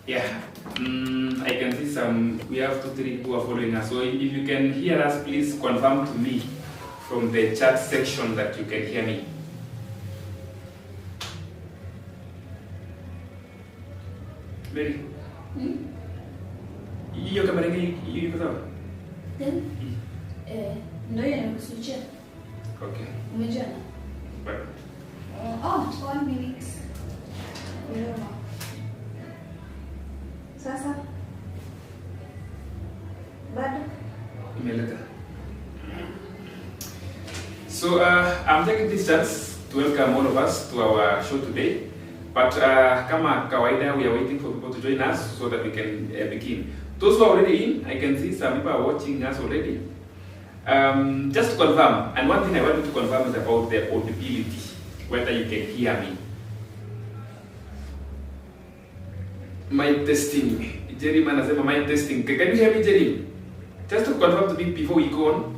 Yeah, I can see we have 2, 3 who are following us. So if you can hear us, please confirm to me from the chat section that you can hear me. Mary? Hiyo kamera iko sawa? Ndio inakusudia. Okay. Umejana? Bye. 1 minute. Sasa bado Imeleta. So I'm taking this chance to welcome all of us to our show today. But kama kawaida, we are waiting for people to join us so that we can begin. Those who are already in, I can see some people are watching us already. Just to confirm, and one thing I want you to confirm is about the audibility, whether you can hear me. My testing. Jerry anasema my testing. Can you hear me, Jerry? Just to confirm to me before we go on.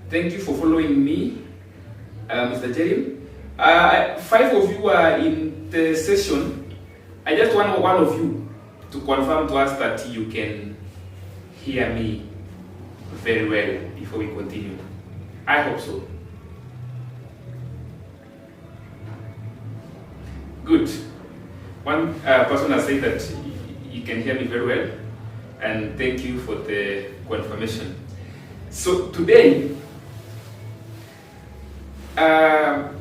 Thank you for following me, Mr. Jerry. 5 of you are in the session. I just want one of you to confirm to us that you can hear me very well before we continue. I hope so. Good. One person has said that you can hear me very well, and thank you for the confirmation. So today, I'm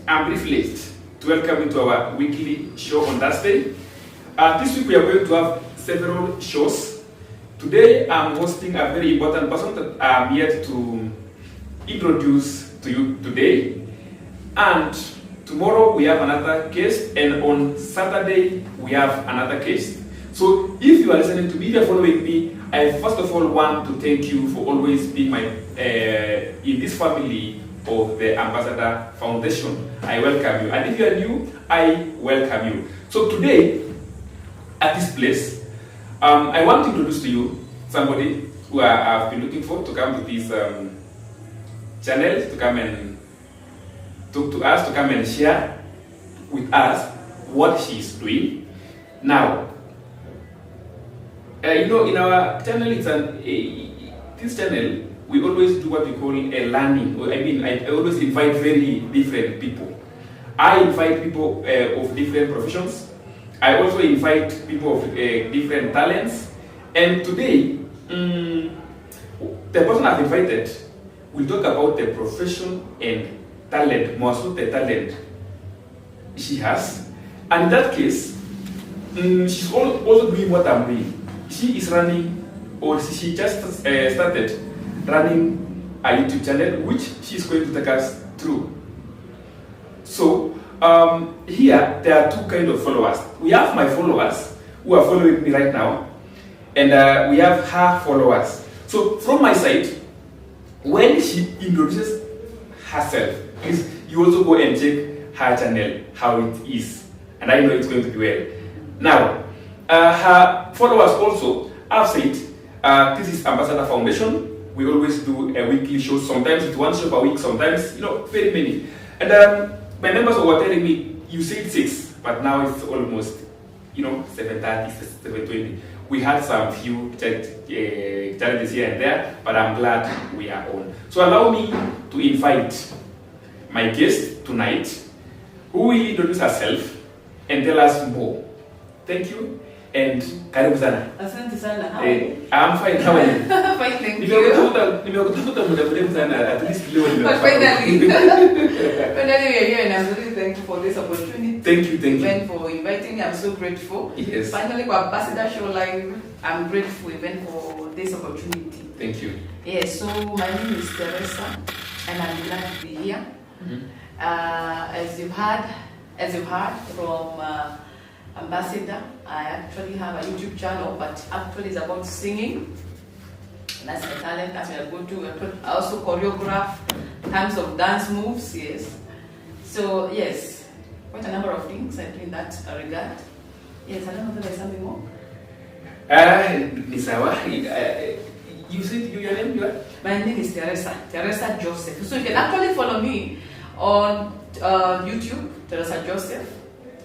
privileged to welcome you to our weekly show on Thursday. This week we are going to have several shows. Today I'm hosting a very important person that I'm here to introduce to you today. And tomorrow we have another guest, and on Saturday we have another guest. So if you are listening to me, if you are following me, I first of all want to thank you for always being in this family of the Ambassador Foundation. I welcome you. And if you are new, I welcome you. So today, at this place, I want to introduce to you somebody who I've been looking for to come to this channel, to come and talk to us, to come and share with us what she is doing. Now, in our channel, this channel, we always do what we call a learning. I always invite very different people. I invite people of different professions. I also invite people of different talents. And today, the person I've invited will talk about the profession and talent, more so the talent she has. And in that case, she's also doing what I'm doing. She is running, or she just started running a YouTube channel, which she's going to take us through. So here there are 2 kinds of followers. We have my followers who are following me right now, and we have her followers. So from my side, when she introduces herself, please you also go and check her channel, how it is, and I know it's going to be well. Now, her followers also have said, this is Ambassador Foundation. We always do a weekly show. Sometimes it's 1 show per week, sometimes, very many. And my members were telling me, you said 6, but now it's almost, 7:30, 7:20. We had some few challenges here and there, but I'm glad we are on. So allow me to invite my guest tonight, who will introduce herself and tell us more. Thank you. And karibu sana. Asante sana. How are you? I'm fine. How are you? Fine, thank you. Nimekutafuta muda mrefu sana, at least leo But finally we are here, and I'm really thankful for this opportunity. Thank you. Even for inviting me, I'm so grateful. Yes. Finally, for Ambassador Show Live, I'm grateful even for this opportunity. Thank you. Yes, so my name is Teresa, and I'm glad to be here. As you've heard from Ambassador, I actually have a YouTube channel, but actually it's about singing. That's my talent. That's what I go to. I also choreograph tons of dance moves. Yes. So yes, quite a number of things I do in that regard. Yes, I don't know if there's something more. Nisawa, you said your name? My name is Teresa Joseph. So you can actually follow me On YouTube, Teresa Joseph.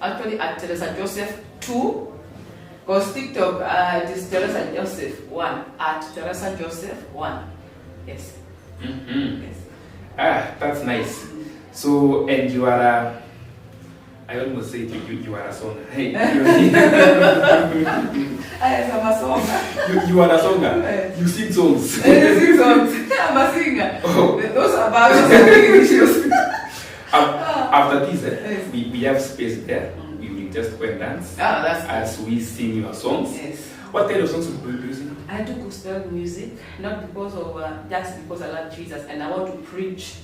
Actually, at Teresa Joseph 2. Because TikTok, it is Teresa Joseph 1. At Teresa Joseph 1. Yes. Yes. That's nice. So, and you are I almost say you are a song. Hey, I am a singer. you are a singer. You sing songs. I sing songs. I'm a singer. Oh. Those are biological issues. After this, we have space there. We will just go and dance That's as we sing your songs. Yes. What kind of songs will you be using? I do gospel music, not because of just because I love Jesus and I want to preach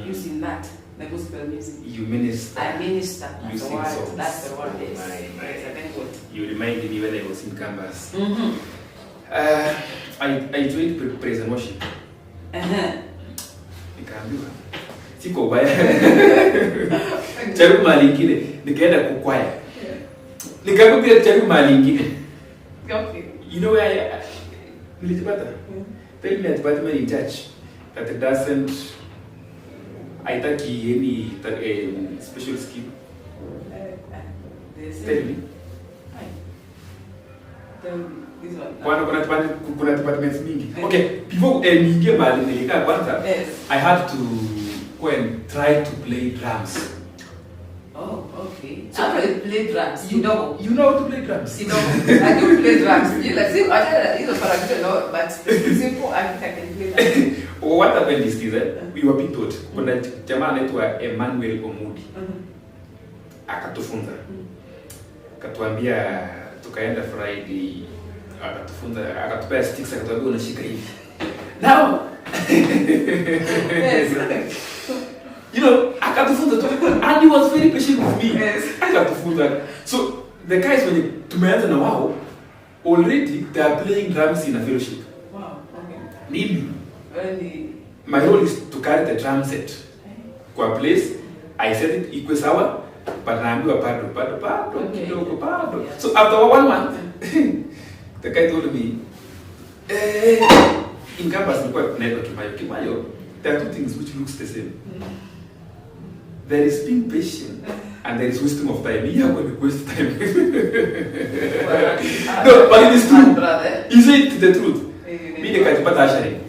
using that. The gospel music. You minister. I minister. You sing songs. That's the word. Yes. Nice. Yes, I think good. You reminded me when I was in campus. Mm-hmm. I joined praise and worship. Nikaambiwa siko baya. Jaribu mahali ingine nikaenda kukwaya. Nikaambiwa jaribu mahali ingine. Okay. You know where I nilijipata? Tell me at Batman in church that it doesn't haitaki any special skill. Tell me. This one. Kuna departments mingi. Okay, before niingie mahali nilikaa kwanza, I had to go and try to play drums. Oh, okay. So I play drums. You know how to play drums? I do play drums. You like see, I don't know, but the simple I can play drums. What happened is this, we were being taught. Kuna jamaa anaitwa Emmanuel Omudi. Akatufunza. Akatuambia tukaenda Friday, akatufunza, akatupea sticks, akatuambia unashika hivi. Now, yes. You know, akatufunza tu, and he was very patient with me. Yes. Akatufunza. So the guys when tumeanza na wao, already they are playing drums in a fellowship. Wow. Okay. Mimi, Really. my role is to carry the drum set. Kwa place, I set it equal sawa, but naambiwa bado, Okay. kidogo bado. Yeah. So after 1 month, the guy told me, in campus nilikuwa tunaitwa Kimayo. There are two things which looks the same. There is being patient and there is wisdom of time. You are going to waste time. No, but it is true. You say it the truth. Me nikajipata ashari.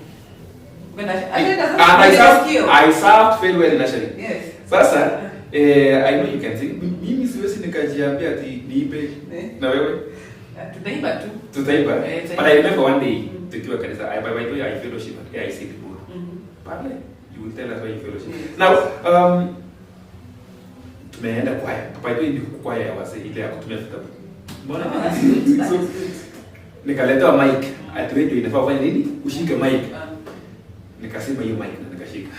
And I served very well in ashari. Yes. Sasa, I know you can sing. Mimi siwezi nikajiambia ati niipe na wewe. Tutaiba. But I remember one day tukiwa kanisa, by the way I fellowship at AIC Liburu. Pale, you will tell us why you fellowship. Now, tumeenda kwaya. By the way ni kwaya ya wazee ile ya kutumia vitabu. Mbona? So nikaletewa mic. Ati wewe ndio inafaa ufanye nini? Ushike mic. Nikasema hiyo mic na nikashika.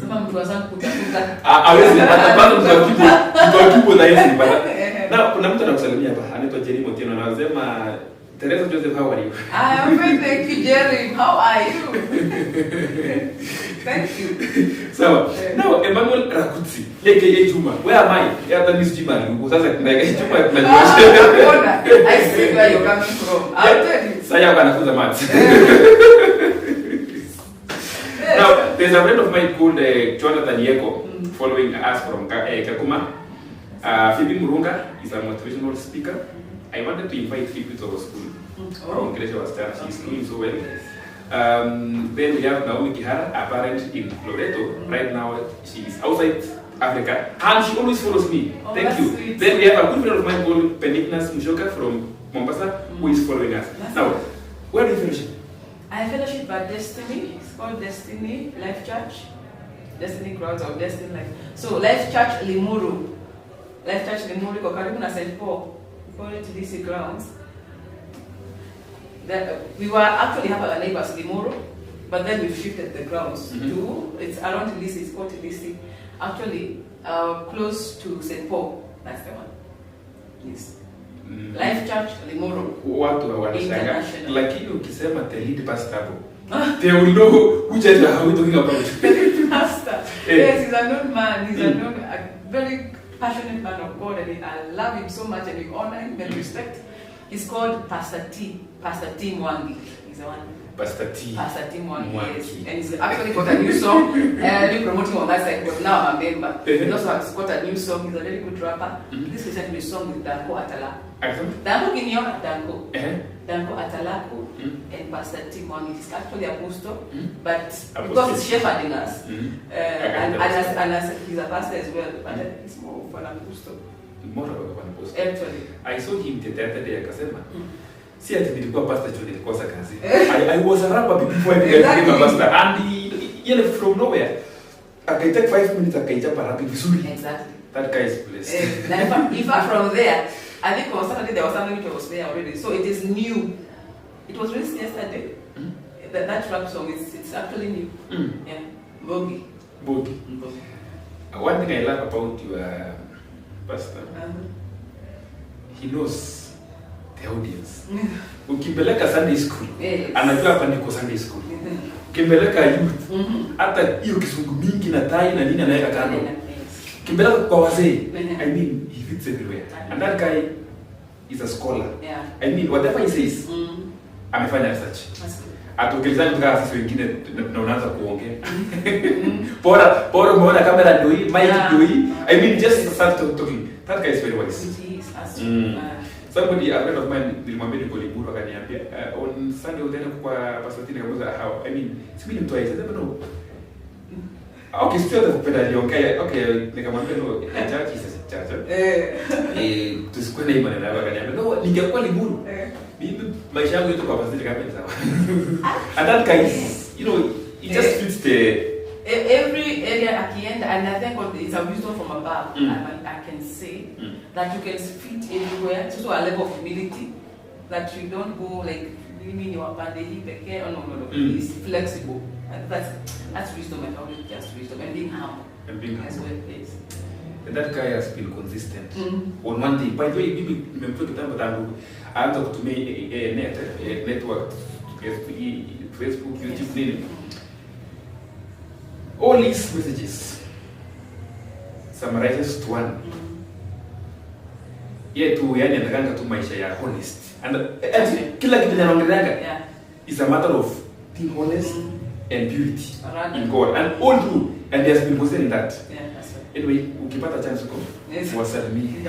Sema mtu wazangu kutafuta. Hawezi kupata bado mtu na hizi bado. Na kuna mtu anakusalimia hapa, anaitwa Jerry Motieno na anasema Teresa Joseph, how are you? I am fine, thank you, Jerry. How are you? Thank you. So, now Emmanuel Rakutsi, aka Juma. Where am I? Yeah, that is Juma. Sasa kuna Juma tunajua. I see where you're coming from. I'll tell you. Saya anafunza maths. Now, there's a friend of mine called Jonathan Yeko, following us from Kakuma. Phoebe Murunga is a motivational speaker. I wanted to invite Phoebe to our school. From Gracia Wastana. She's doing so well. Then we have Naomi Kihara, a parent in Loreto. Right now, she is outside Africa. And she always follows me. Thank you. Sweet. Then we have a good friend of mine called Benignas Mushoka from Mombasa, who is following us. Now, where do you fellowship? I fellowship at Destiny. It's called Destiny Life Church. Destiny Crowds or Destiny Life. So Life Church Limuru. Life Church Limuru iko karibu na St. Paul. We call it DC Grounds. We were actually have our neighbors Limuru, but then we've shifted the grounds to it's around DC. It's called DC. Actually, close to St. Paul. That's the one. Yes. Life Church Limuru. Watu wanashanga. Lakini ukisema the lead pastor hapo, they will know who church are we talking about. The lead pastor. Yes, he's a known man. He's a very passionate man of God, and I love him so much, and we honor him and respect. He's called Pastor T. Pastor T Mwangi. He's the one. Pastor T. Pastor T Mwangi, yes. Mwangi. And he's actually got a new song, really promoting on that side, but now I'm a member. He also has got a new song, he's a very good rapper. This is a song with Danko Atalaku. Danko Kinyo, Danko. Danko Atalaku and Pastor T Mwangi. He's actually a apostle, but because he's shepherding us, and as he's a pastor as well, but he's more of an apostle. More of an apostle. Actually. I saw him the other day, akasema. See, I did go pastor John in Kosa Kazi. I was a rapper before I became a pastor, and he from nowhere. I can take 5 minutes, I can jump a rapping vizuri. Exactly. That guy is blessed. In fact, from there, I think on Saturday there was something which was there already, so it is new. It was released yesterday. That rap song it's actually new. Yeah, Bogi. One thing I love about your pastor, he knows the audience. Ukimpeleka Sunday school, anajua hapa niko Sunday school. Ukimpeleka youth, hata hiyo kisungu mingi na tai na nini anaweka kando. Ukimpeleka kwa wazee, I mean, he fits everywhere. And that guy is a scholar. Yeah. I mean, whatever he says, amefanya research. Atokelezani kutoka sisi wengine na unaanza kuongea. Bora umeona kamera ndio hii, mic ndio hii. I mean, just start talking. That guy is very wise. He is. Somebody, a friend of mine, nilimwambia niko Limuru akaniambia on Sunday utaenda kwa Pastor Tina kamuza how. I mean, simi ni mtu aisa, no. Okay, sio kupenda aliongea. Okay, nikamwambia no, church is a church. Tusikwe na imani na akaniambia no, ningekuwa Limuru. Mimi maisha yangu yote kwa Pastor Tina kapenda sawa. And that guy is, you know, it just fits the every area at the end, and I think it's a wisdom from above. I can say that you can fit everywhere. It's also a level of humility that you don't go like you mean your bandage, oh no. It's flexible. And that's wisdom. I call it just wisdom and being humble. And being humble. That's what it is. And that guy has been consistent. On one day, by the way, mimi nimemtoa kitambo tangu aanza kutumia network, Facebook, YouTube, nini. All these messages summarizes to one. Tu yani anataka tu maisha ya honest. And kila kitu anaongelea is a matter of being honest and purity in God. And all true. And he has been consistent in that. Yeah, that's right. Anyway, ukipata chance uko wasalimie.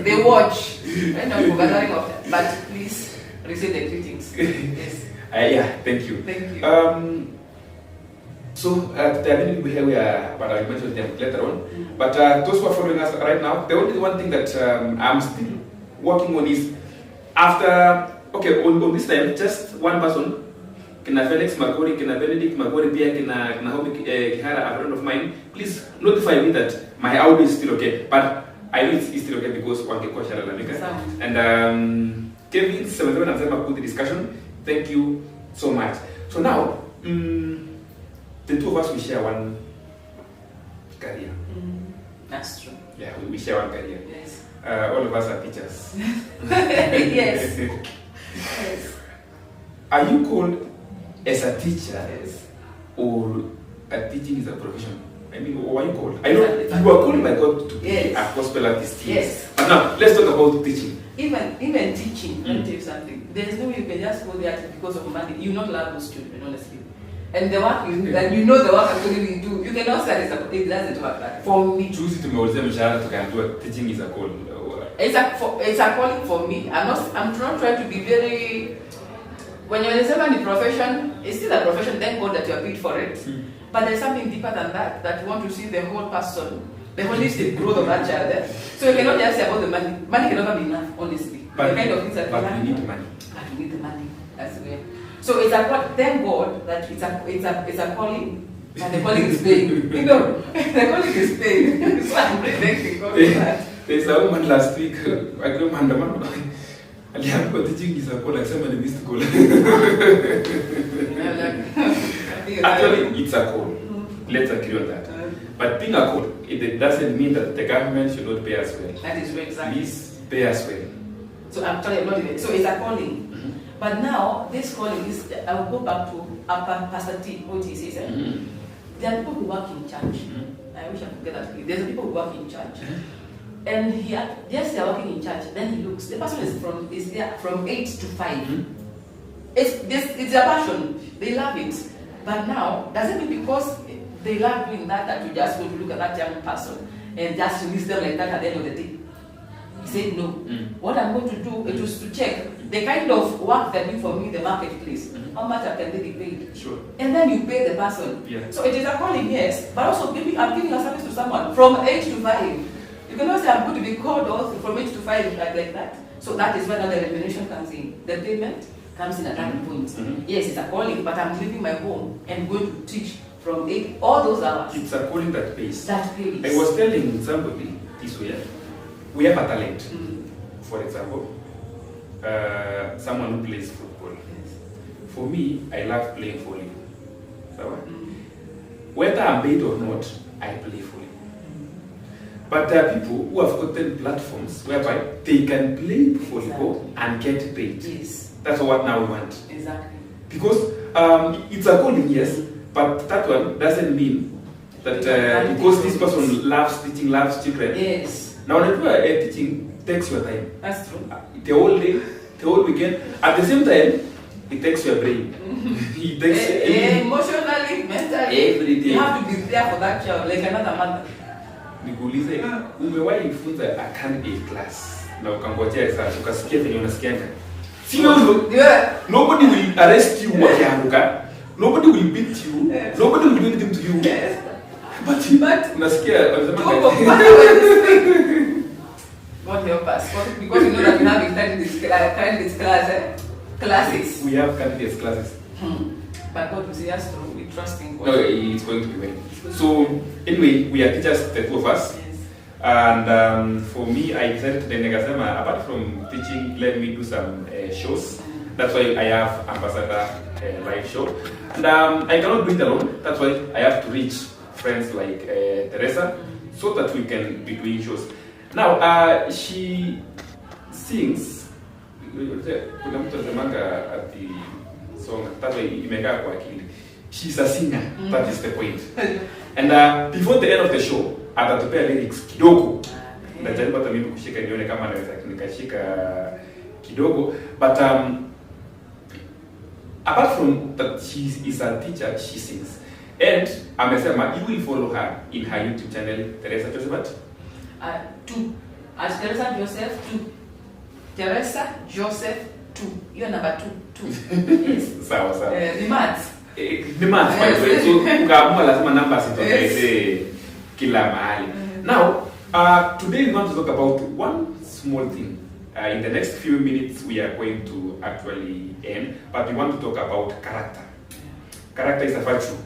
They watch. I know gathering of them. But please receive the greetings. Yes. Yeah, thank you. Thank you. So, we are, but I'll mention them later on. But those who are following us right now, the only one thing that I'm still working on is after, on this time, just one person, Kina Felix Magori, Kina Benedict Magori, Pia, Kina Homi Kihara, a friend of mine, please notify me that my audio is still okay. But I know it's still okay because one can question and Kevin, 77 and 7 good discussion. Thank you so much. So now, the two of us, we share one career. That's true. Yeah, we share one career. Yes. All of us are teachers. Yes. Yes. Are you called as a teacher? Yes. Or a teaching is a profession? I mean, what are you called? I know you are called by God to be a gospel artist. Yes. But now, let's talk about teaching. Even teaching, let me tell you something. There's no way you can just go there because of money. You not love those children, honestly. And the work you know the work actually we do. You cannot say it doesn't work like for me. Choose to me teaching is a call. It's a calling for me. I'm not trying to be very. When you're in a profession, it's still a profession. Thank God that you are paid for it. But there's something deeper than that. That you want to see the whole person, the holistic growth of that child. So you cannot just say about the money. Money can never be enough, honestly. But the kind of things that we need money. But we need the money. That's the way. So it's a thank God that it's a calling, and the calling is paying. You know, the calling is paying. So I'm really thanking God for that. There's a woman last week. I go man. Aliambiwa teaching is a call. Like somebody missed call. Actually, it's a call. Let's agree on that. But being a call, it doesn't mean that the government should not pay us well. That is right, exactly. Please pay us well. So I'm telling you, not even. So it's a calling. But now, this calling is, I will go back to Pastor T, what he says. There are people who work in church. I wish I could get that. There's people who work in church. And yes, they're working in church. Then he looks, the person is there from 8 to 5. It's a passion. They love it. But now, doesn't mean because they love doing that that you just go to look at that young person and just release them like that at the end of the day. He said no. What I'm going to do is to check the kind of work they're doing for me in the marketplace. How much can they be paid? Sure. And then you pay the person. Yeah. So it is a calling, yes. But also I'm giving a service to someone from 8 to 5. You cannot say I'm going to be called off from 8 to 5 like that. So that is where the remuneration comes in. The payment comes in at that point. Yes, it's a calling, but I'm leaving my home and going to teach from 8, all those hours. It's a calling that pays. That pays. I was telling somebody this way, we have a talent. For example, someone who plays football. Yes. For me, I love playing volleyball. So, whether I'm paid or not, I play volleyball. But there are people who have gotten platforms whereby they can play volleyball and get paid. Yes. That's what now we want. Exactly. Because it's a calling, yes, but that one doesn't mean that because this person loves teaching, loves children. Yes. Now, whenever teaching takes your time. That's true. The whole day, the whole weekend. At the same time, it takes your brain. It takes emotionally, mentally. Everything. You have to be there for that child, like another mother. Nikuulize, umewahi funza a candidate class na ukangojea saa ukasikia venye unasikianga? Nobody will arrest you wakianguka. Nobody will beat you. Yes. Nobody will do anything to you. Yes. But unasikia wanasema God help us. Because you know that we have candidates classes. We have candidates classes. But God will say yes, so we trust in God. No, it's going to be well. So anyway, we are teachers, the two of us. Yes. And for me, I decided to Nengasema, apart from teaching, let me do some shows. That's why I have Ambassador live show. And I cannot do it alone. That's why I have to reach friends like TERESA so that we can be doing shows. Now, she sings. Kuna mtu anasemanga ati song that way imekaa kwa akili. She's a singer. That is the point. And before the end of the show, atatupea lyrics kidogo. Najaribu hata mimi kushika nione kama naweza nikashika kidogo. But apart from that, she is a teacher, she sings. And amesema you will follow her in her YouTube channel, TERESA Joseph. 2. As TERESA Joseph 2. TERESA Joseph 2. You're number 2. Yes. Sawa. The maths. The maths, by the way. So ukaamua lazima namba sitokeze kila mahali. Now, today we want to talk about one small thing. In the next few minutes, we are going to actually end, but we want to talk about character. Character is a virtue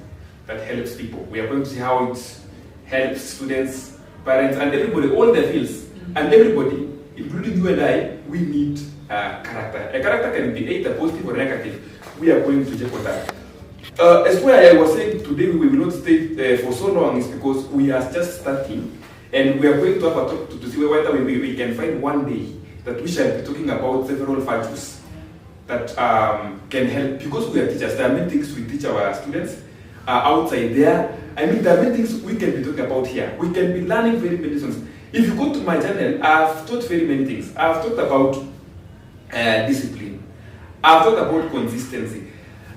that helps people. We are going to see how it helps students, parents, and everybody, all the fields, and everybody, including you and I, we need character. A character can be either positive or negative. We are going to check on that. As why I was saying today we will not stay for so long is because we are just starting, and we are going to have a talk to see whether we can find one day that we shall be talking about several virtues that can help, because we are teachers. There are many things we teach our students outside there. I mean, there are many things we can be talking about here. We can be learning very many things. If you go to my channel, I've taught very many things. I've talked about discipline. I've talked about consistency.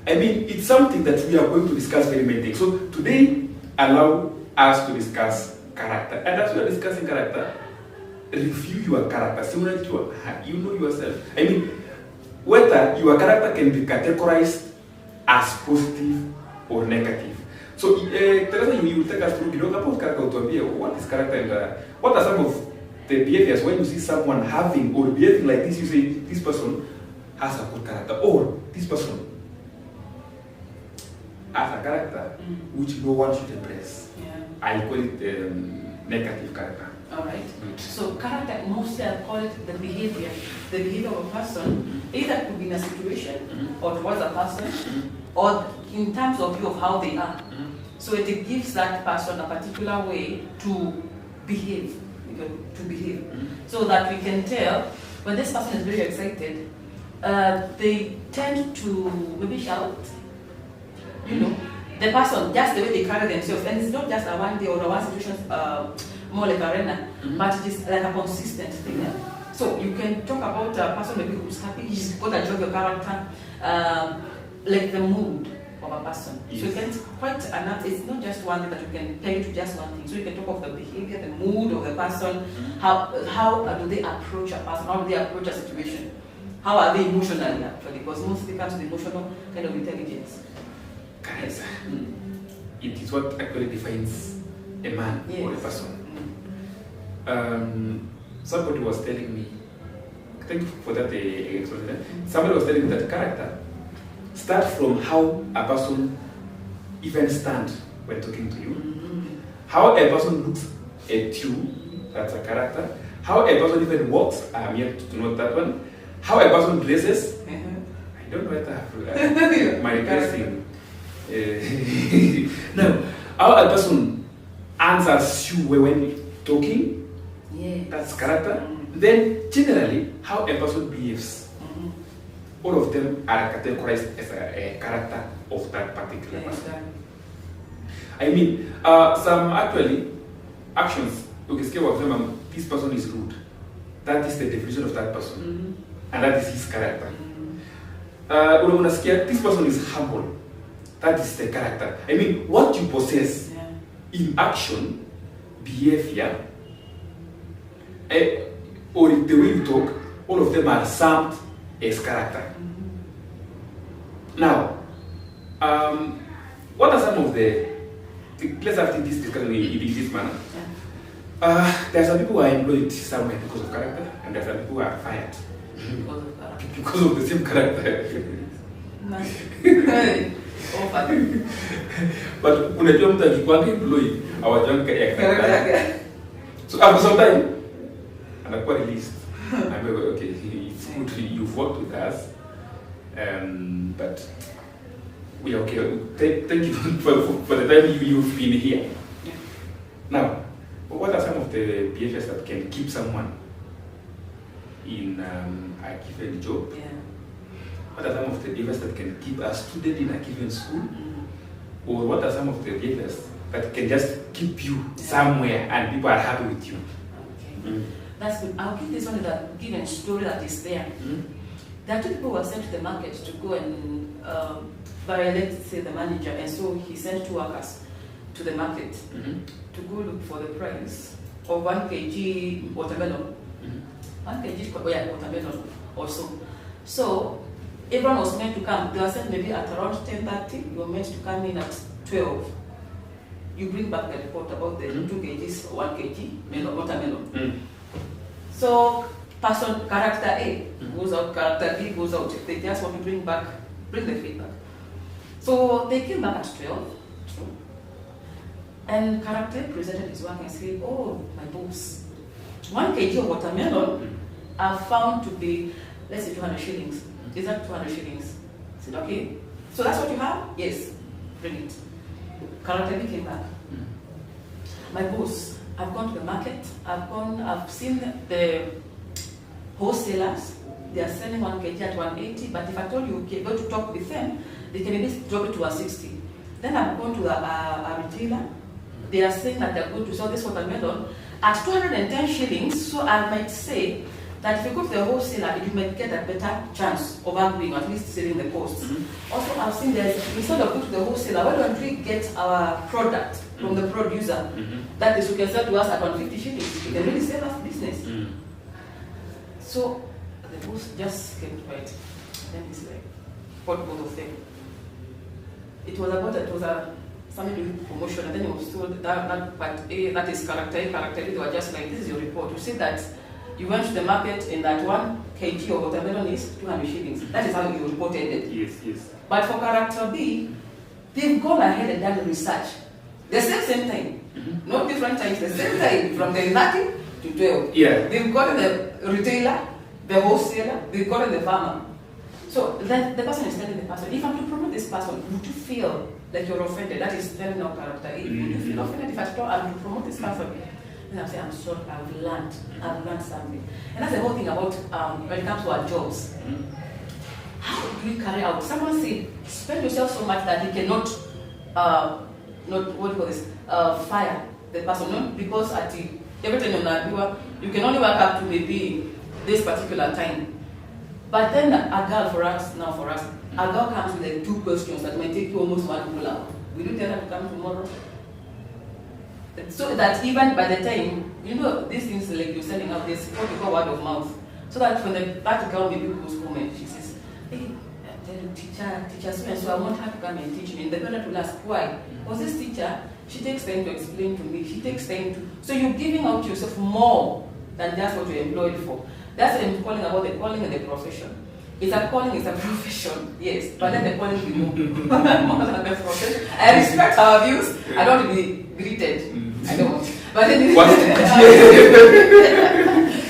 I mean, it's something that we are going to discuss very many things. So today, allow us to discuss character. And as we are discussing character, review your character. So you know yourself. I mean, whether your character can be categorized as positive or negative. So, Teresa, you will take us through about character. What is character and what are some of the behaviors when you see someone having or behaving like this? You say this person has a good character, or this person has a character which no one should embrace. Yeah. I call it negative character. All right. So character, mostly I call it the behavior of a person, either could be in a situation or towards a person, or in terms of view of how they are. So it gives that person a particular way to behave, so that we can tell when this person is very excited, they tend to maybe shout. You know, the person, just the way they carry themselves, and it's not just a one day or a one situation, more like a arena, but it is like a consistent thing. So you can talk about a person maybe who's happy, he's got a job, your character, like the mood of a person. Yes. So you can it's not just one thing that you can peg to just one thing. So you can talk of the behavior, the mood of the person, how do they approach a person, how do they approach a situation, how are they emotionally actually, because mostly comes with emotional kind of intelligence. Correct. It is what actually defines a man or a person. Somebody was telling me, thank you for that explanation. Somebody was telling me that character starts from how a person even stands when talking to you. How a person looks at you, that's a character. How a person even walks, I'm yet to note that one. How a person dresses, I don't know whether I have my dressing. Now, how a person answers you when talking, that's character. Then, generally, how a person behaves. All of them are categorized as a character of that particular person. I mean, some actually actions, okay, scale of them, this person is rude. That is the definition of that person. And that is his character. This person is humble. That is the character. I mean, what you possess in action, behavior, or the way you talk, all of them are summed as character. Now, what are some of let's have this discussion in this manner. There are some people who are employed somewhere because of character, and there are some people who are fired because of the same character. But unajua mtu akikwanga employee hawajanga ya character. So after some time, anakuwa released. I'm like, okay, it's good you've worked with us, but we are okay. Thank you for the time you've been here. Now, what are some of the behaviors that can keep someone in a given job? What are some of the behaviors that can keep a student in a given school? Or what are some of the behaviors that can just keep you somewhere and people are happy with you? Okay. That's good. I'll give this one that given story that is there. There are two people who were sent to the market to go and violate, say, the manager, and so he sent 2 workers to the market to go look for the price of 1 kg watermelon. 1 kg watermelon or so. So everyone was meant to come. They were sent maybe at around 10:30. You were meant to come in at 12. You bring back the report about the 2 kgs or 1 kg watermelon. So person character A goes out, character B goes out. If they just want to bring the feedback. So they came back at 12. And character A presented his work and said, "Oh, my boss, 1 kg of watermelon are found to be, let's say, 200 shillings. Is that 200 shillings?" I said, "Okay. So that's what you have?" "Yes." "Bring it." Character B came back. "My boss, I've gone to the market. I've seen the wholesalers. They are selling 1 kg at 180. But if I told you go to talk with them, they can maybe drop it to 160. Then I've gone to a retailer. They are saying that they're going to sell this watermelon at 210 shillings. So I might say that if you go to the wholesaler, you might get a better chance of arguing, or at least saving the costs. Also, I've seen that instead of going to the wholesaler, why don't we get our product from the producer? That is, you can sell to us at 150 shillings. You can really save us business." So the boss just kept quiet. Then he's like, "What both of them?" It was something to do with promotion, and then he was told that is character A, character B. They were just like, "This is your report. You see that you went to the market and that 1 kg of watermelon is 200 shillings. That is how your report ended." Yes. But for character B, they've gone ahead and done research. The same time. Not different times, the same time, from the 30 to 12. They've gotten the retailer, the wholesaler, they've gotten the farmer. So the person is telling the person, "If I'm to promote this person, would you feel like you're offended?" That is very no character. Would you feel offended if I told I'm to promote this person? And I'm saying, "I'm sorry, I've learned something." And that's the whole thing about when it comes to our jobs. How do we carry out? Someone said, spend yourself so much that you cannot fire the person, not because at every time you can only work up to maybe this particular time. But then a girl for us, a girl comes with like 2 questions that might take you almost 1 whole hour. Will you tell her to come tomorrow? So that even by the time, you know, these things like you're selling out, this what we call word of mouth. So that when that girl maybe goes home and she says, hey, teacher, so I want her to come and teach me. And the parent will ask, why? Was this teacher? She takes time to explain to me. She takes time to. So you're giving out yourself more than just what you're employed for. That's what I'm calling about the calling and the profession. It's a calling, it's a profession, yes. But then the calling will be more than the profession. I respect our views. I don't want to be greeted. I don't. But then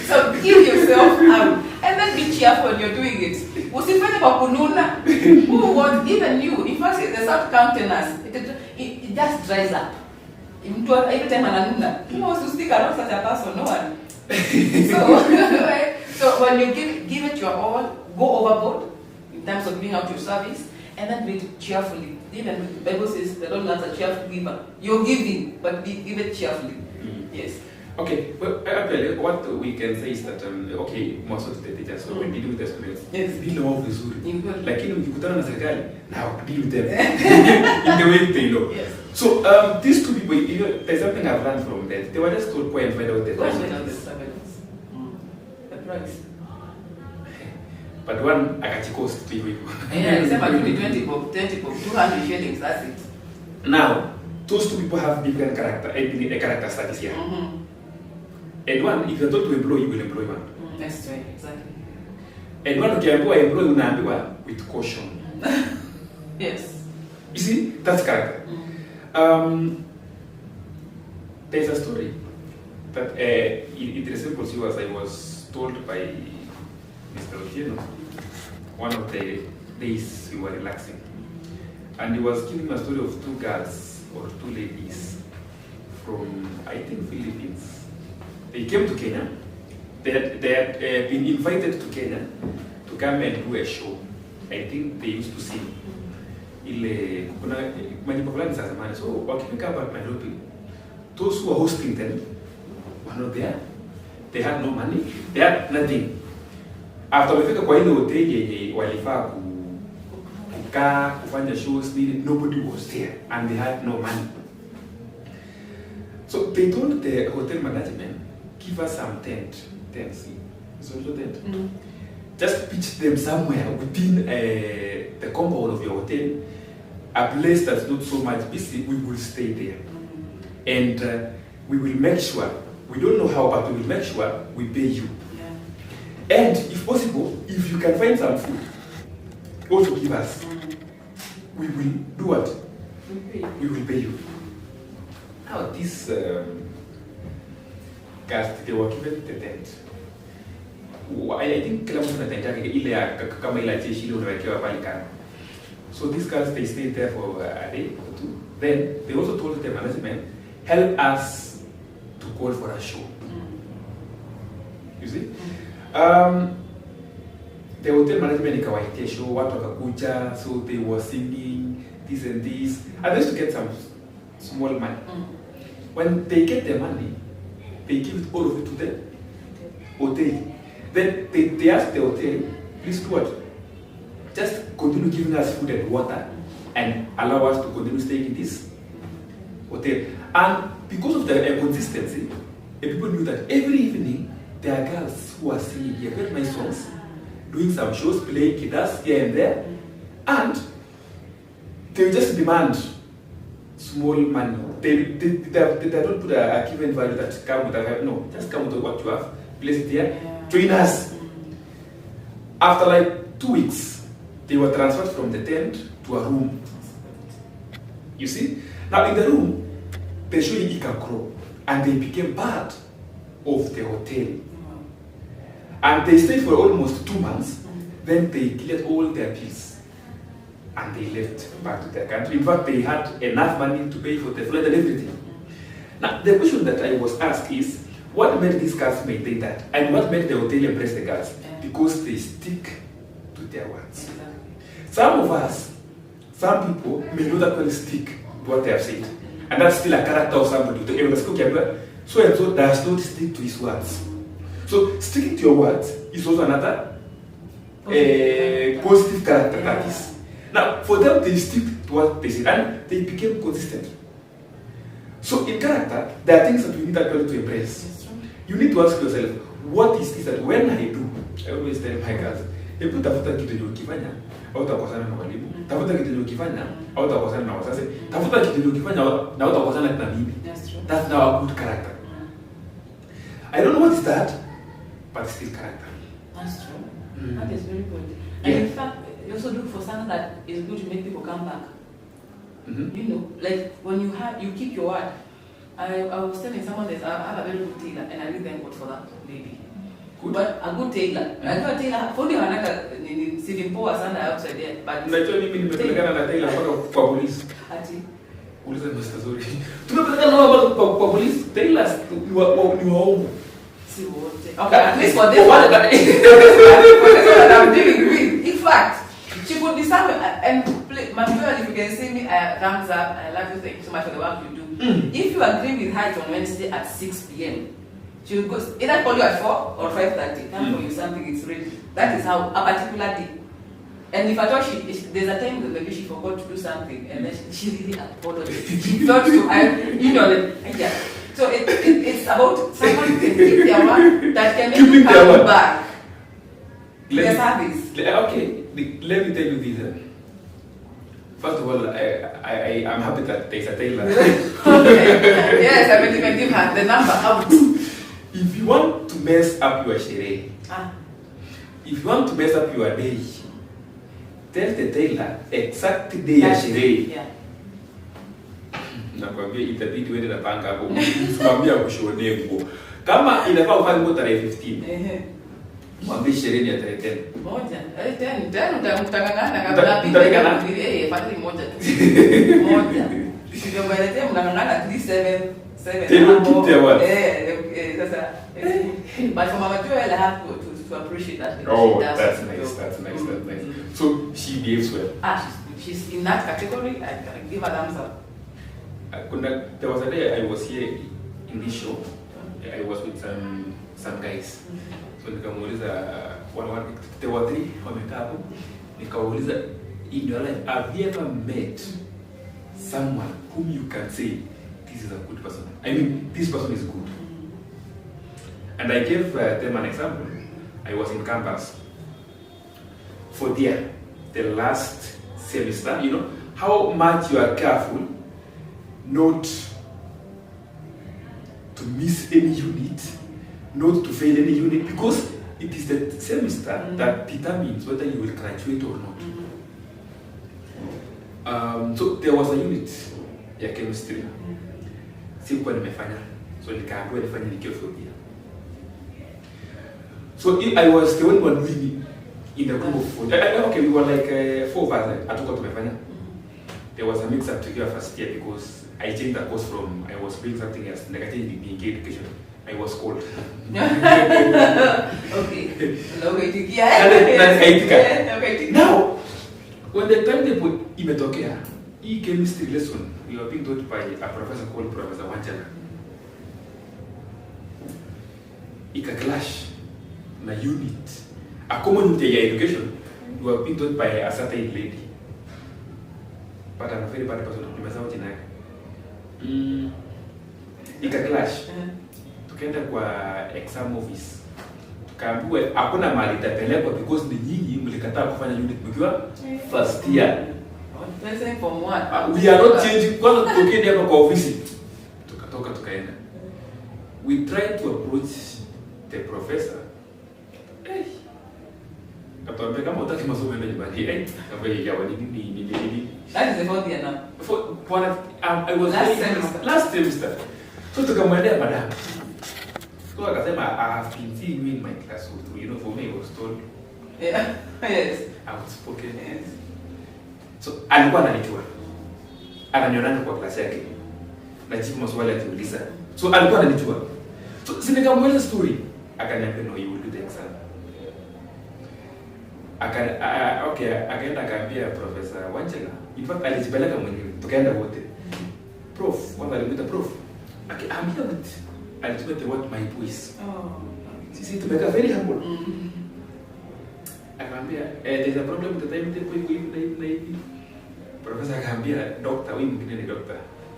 so give yourself out and then be cheerful when you're doing it. Usifanye kwa kununa. Who wants even you? In fact, the self countenance, it just dries up. Every time ananuna, who wants to stick around such a person? No one. So when you give it your all, go overboard in terms of giving out your service, and then do it cheerfully. Even the Bible says the Lord loves a cheerful giver. You're giving, but give it cheerfully. Yes. Okay, well, actually, what we can say is that, okay, most of the teachers, so when dealing with the students, deal wao vizuri. Lakini ukikutana na serikali, now deal with them in the way they know. Yes. So these 2 people, you know, there's something I've learned from that. They were just told, go and find out the surveillance. The price. But one, I got to cost 3 people. Yeah, except I do 20 bob, 200 shillings, that's it. Now, those 2 people have different character, a character studies here. And one, if you're told to employ, you will employ one. That's right, exactly. And one, if you employ unaambiwa with caution. Yes. You see, that's character. There's a story that it resembles you as I was told by Mr. Otieno one of the days we were relaxing. And he was giving a story of 2 girls or 2 ladies from, I think, Philippines. They came to Kenya. They had been invited to Kenya to come and do a show. I think they used to sing. Kuna manyimbo fulani za zamani. So wakifika hapa Nairobi, those who were hosting them were not there. They had no money. They had nothing. After wamefika kwa ile hoteli yenye walifaa kukaa kufanya shows, nobody was there and they had no money. So they told the hotel management, give us some tents. It's also tent. Just pitch them somewhere within the compound of your hotel, a place that's not so much busy. We will stay there, and we will make sure. We don't know how, but we will make sure we pay you. Yeah. And if possible, if you can find some food, also give us. We will do what? We will pay you. Now this cast, they were given the tent. I think kila mtu anatenga ile kama ile jeshi ile unawekewa pale kando. So these guys, they stayed there for a day or 2. Then they also told the management, help us to call for a show. You see? The hotel management ikawaitia show, watu wakakuja, so they were singing this and this. And they used to get some small money. When they get the money, they give all of it to the hotel. Then they ask the hotel, please do what? Just continue giving us food and water and allow us to continue staying in this hotel. And because of the consistency, people knew that every evening there are girls who are singing here, very nice songs, doing some shows, playing guitars here and there, and they will just demand small money. They don't put a given value that come with a, no, just come with what you have, place it here, join us. After like 2 weeks, they were transferred from the tent to a room. You see? Now in the room, they show you Ikakro, and they became part of the hotel. And they stayed for almost 2 months, then they cleared all their bills. And they left back to their country. In fact, they had enough money to pay for the flight and everything. Now, the question that I was asked is, what made these girls maintain that? And what made the hotel embrace the girls? Because they stick to their words. Some of us, some people may not actually stick to what they have said. And that's still a character of somebody. So and so does not stick to his words. So sticking to your words is also another positive character that is. Now, for them, they stick to what they said, and they became consistent. So, in character, there are things that we need actually to embrace. You need to ask yourself, what is this that when I do, I always tell my girls, hebu tafuta kitu yenye ukifanya au utakosana na walimu, tafuta kitu yenye ukifanya au utakosana na wazazi, tafuta kitu yenye ukifanya na utakosana na mimi. That's now a good character. I don't know what is that, but it's still character. That's true. That is very good. And in fact, you also look for something that is good to make people come back. You know, like when you keep your word. I was telling someone that I have a very good tailor, and I really thank God for that lady. Good. But a good tailor. I got a tailor. Fundi wanaka sitting poor sana outside there. But unajua mimi nimepelekana na tailor mpaka kwa police. Ati Uliza Mr. Zuri. Tumepelekana nao kwa police. Tailors ni waongo. See what? Okay, at least for this one that I'm dealing with. In fact, she could be somewhere and play. My girl, if you can see me, thumbs up. I love you. Thank you so much for the work you do. If you agree with her on Wednesday at 6 p.m., she will go either call you at 4 or 5:30. Come for you something. It's ready. That is how a particular day. And if at all there's a time that maybe she forgot to do something, and then she really apologized. She thought to, yeah. So it's about someone who can keep their word that can make you come back. Their service. Okay, let me tell you this. First of all, I'm happy that there's a tailor. Okay. Yes, I mean, you can give her the number out. If you want to mess up your shere, if you want to mess up your day, tell the tailor exact day ya sherehe. Yeah. Nakwambia itabidi uende na panga hapo. Usimwambie akushonee nguo. Kama inafaa ufanye nguo tarehe 15. Mwambie sherehe ya tarehe 10. Moja. 10 mtangangana kabla pili. Fadhili moja tu. Moja. Ndio mbele mnangangana at least 7. Sasa. But for Mama Joel, I have to appreciate that. Oh, that's nice. That's nice. So she behaves well. She's in that category. I give her thumbs up. There was a day I was here in this show. I was with some guys. So nikamuuliza there were 3 wamekaa hapo. Nikauliza, in your life, have you ever met someone whom you can say this is a good person? I mean, this person is good. And I gave them an example. I was in campus for the last semester. You know how much you are careful not to miss any unit, not to fail any unit, because it is the semester that determines whether you will graduate or not. So there was a unit ya chemistry. Sikuwa nimefanya, so nikaambiwa nifanye nikiwa phobia. So I was the only one doing in the group of 4. Okay, we were like 4 of us. Hatuko tumefanya. There was a mix-up to your first year because I changed the course from I was doing something else. Like I changed the education. I was cold. Okay. Now, when the timetable imetokea, chemistry lesson we were being taught by a professor called Professor Wanjala. Ika clash na unit. A common unit ya education we were being taught by a certain lady. But I'm a very bad person. Nimesahau jina yake. Ika clash. Tukaenda kwa exam office. Tukaambiwa hakuna mahali itapelekwa because ni nyinyi mlikataa kufanya unit mkiwa first year. From what? We are not changing. Kwanza tukeni hapa kwa ofisi. Tukatoka tukaenda. We tried to approach the professor. Katuambia kama utaki masomo enda nyumbani. Kama yawa nini. That is the 4th year now. I was last semester. So tukamwendea madam. So akasema I have been seeing you in my class. So, you know, for me I was told. Yeah. Yes. Outspoken. Yes. So alikuwa ananijua. Ananionana kwa klasi yake. Najibu maswali akiuliza. So alikuwa ananijua. So sinikamweleza story. Akaniambia no, you will do the exam. Akaenda akaambia Professor Wanjala. In fact alijipeleka mwenyewe. Tukaenda wote. Prof, kwanza alimuita prof. Akaambia what? Alitumia what my voice. Oh. Sisi tumeka very humble. Akaambia there's a problem with the timetable hivi. Professor akaambia doctor, wewe mwingine ni doctor,